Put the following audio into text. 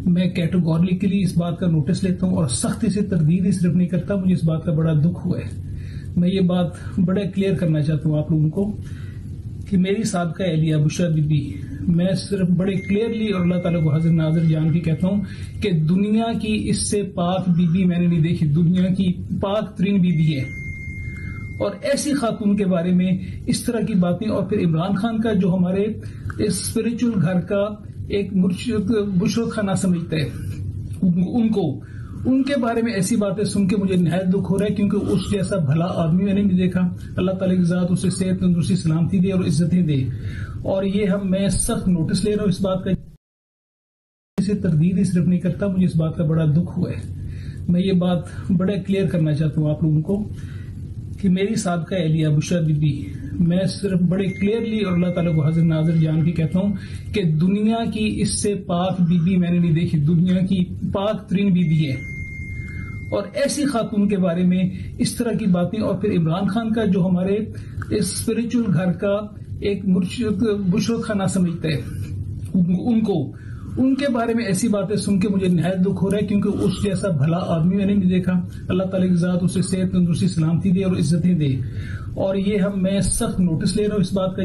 میں کیٹیگوریکلی اس بات کا نوٹس لیتا ہوں اور سختی سے تردید ہی صرف نہیں کرتا. مجھے اس بات کا بڑا دکھ ہوا ہے. میں یہ بات بڑا کلیئر کرنا چاہتا ہوں آپ لوگوں کو کہ میری سابقہ اہلیہ بشریٰ بی بی، میں صرف بڑے کلیئرلی اور اللہ تعالیٰ کو حاضر ناظر جان کے کہتا ہوں کہ دنیا کی اس سے پاک بی بی میں نے نہیں دیکھی. دنیا کی پاک ترین بی بی ہے، اور ایسی خاتون کے بارے میں اس طرح کی باتیں، اور پھر عمران خان کا جو ہمارے اسپرچل گھر کا ایک بشرت خانہ سمجھتا ہے، ان کے بارے میں ایسی باتیں سن کے مجھے نہایت دکھ ہو رہا ہے، کیونکہ اس جیسا بھلا آدمی میں نے نہیں دیکھا. اللہ تعالیٰ کی ذات اسے صحت تندرستی سلامتی دے اور عزتیں دے. اور یہ میں سخت نوٹس لے رہا ہوں اس بات کا، اسے تردید ہی صرف نہیں کرتا. مجھے اس بات کا بڑا دکھ ہوا ہے. میں یہ بات بڑا کلیئر کرنا چاہتا ہوں آپ لوگوں کو کہ میری سابقہ اہلیہ بشریٰ بی بی، میں صرف بڑے کلیئرلی اور اللہ تعالیٰ کو حاضر ناظر جان کے کہتا ہوں کہ دنیا کی اس سے پاک بی بی میں نے نہیں دیکھی. دنیا کی پاک ترین بی بی ہے، اور ایسی خاتون کے بارے میں اس طرح کی باتیں، اور پھر عمران خان کا جو ہمارے اسپرچل گھر کا ایک بشرت خانہ سمجھتا ہے، ان کے بارے میں ایسی باتیں سن کے مجھے نہایت دکھ ہو رہا ہے، کیونکہ اس جیسا بھلا آدمی میں نے نہیں دیکھا. اللہ تعالیٰ کی ذات اسے صحت تندرستی سلامتی دے اور عزتیں دے. اور یہ میں سخت نوٹس لے رہا ہوں اس بات کا.